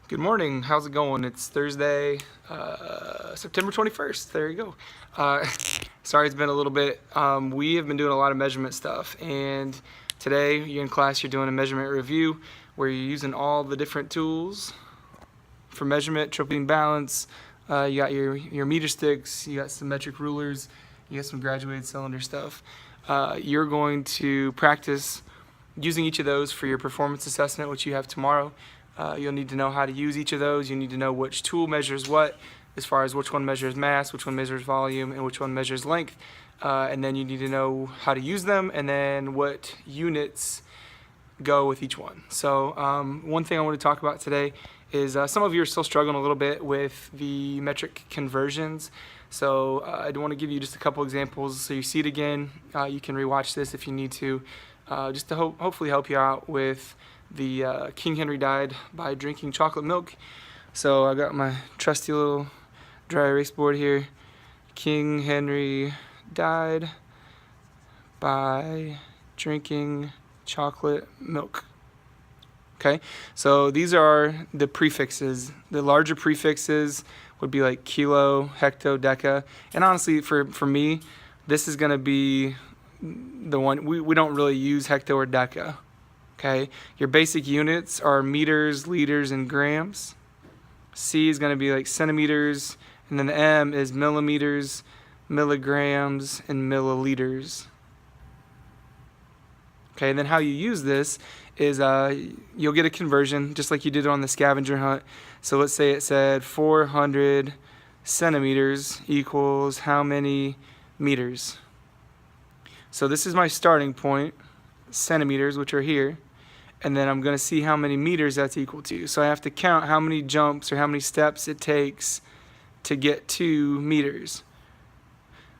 Good morning. How's it going? It's Thursday, September 21st. There you go. Sorry it's been a little bit. We have been doing a lot of measurement stuff, and today you're in class, you're doing a measurement review where you're using all the different tools for measurement, triple beam balance. You got your meter sticks, you got some metric rulers, you got some graduated cylinder stuff. You're going to practice using each of those for your performance assessment, which you have tomorrow. You'll need to know how to use each of those. You need to know which tool measures what, as far as which one measures mass, which one measures volume, and which one measures length. And then you need to know how to use them, and then what units go with each one. So one thing I want to talk about today is some of you are still struggling a little bit with the metric conversions. So I want to give you just a couple examples so you see it again. You can rewatch this if you need to, just to hopefully help you out with the King Henry died by drinking chocolate milk. So I got my trusty little dry erase board here. King Henry died by drinking chocolate milk. Okay, so these are the prefixes. The larger prefixes would be like kilo, hecto, deca. And honestly, for me, this is going to be the one, we don't really use hecto or deca. Okay, your basic units are meters, liters, and grams. C is going to be like centimeters, and then the M is millimeters, milligrams, and milliliters. Okay, and then how you use this is you'll get a conversion just like you did on the scavenger hunt. So let's say it said 400 centimeters equals how many meters. So this is my starting point, centimeters, which are here. And then I'm going to see how many meters that's equal to. So I have to count how many jumps or how many steps it takes to get 2 meters.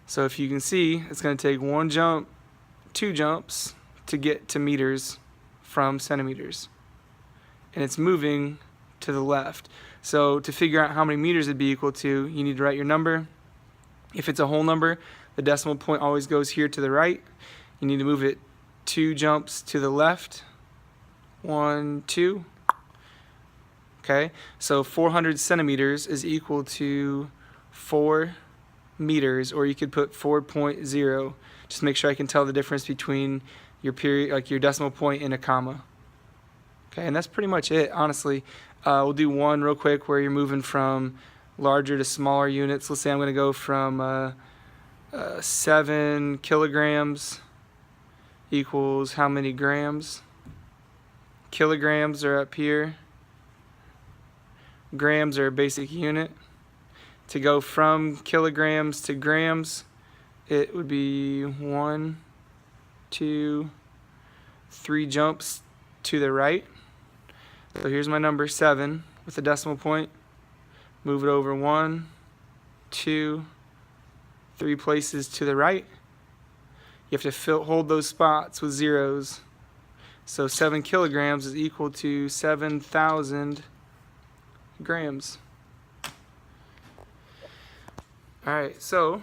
So if you can see, it's going to take 1 jump, 2 jumps to get to meters from centimeters. And it's moving to the left. So to figure out how many meters it'd be equal to, you need to write your number. If it's a whole number, the decimal point always goes here to the right. You need to move it 2 jumps to the left. 1, 2. Okay, so 400 centimeters is equal to 4 meters, or you could put 4.0. Just make sure I can tell the difference between your period, like your decimal point and a comma. Okay, and that's pretty much it, honestly. We'll do one real quick where you're moving from larger to smaller units. Let's say I'm going to go from 7 kilograms equals how many grams? Kilograms are up here. Grams are a basic unit. To go from kilograms to grams, it would be 1, 2, 3 jumps to the right. So here's my number 7 with a decimal point. Move it over 1, 2, 3 places to the right. You have to hold those spots with zeros. So 7 kilograms is equal to 7,000 grams. Alright, so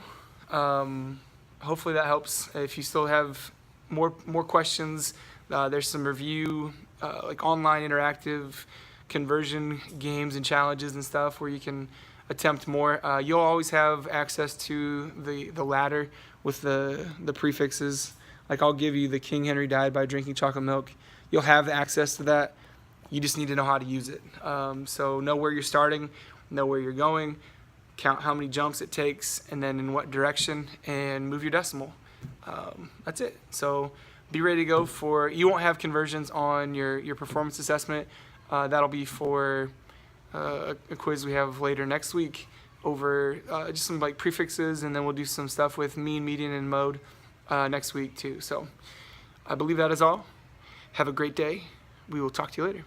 hopefully that helps. If you still have more questions, there's some review, like online interactive conversion games and challenges and stuff where you can attempt more. You'll always have access to the ladder with the prefixes. Like I'll give you the King Henry died by drinking chocolate milk. You'll have access to that. You just need to know how to use it. So know where you're starting, know where you're going, count how many jumps it takes, and then in what direction, and move your decimal. That's it. So be ready to go for, you won't have conversions on your performance assessment. That'll be for a quiz we have later next week over just some like prefixes, and then we'll do some stuff with mean, median, and mode next week too. So I believe that is all. Have a great day. We will talk to you later.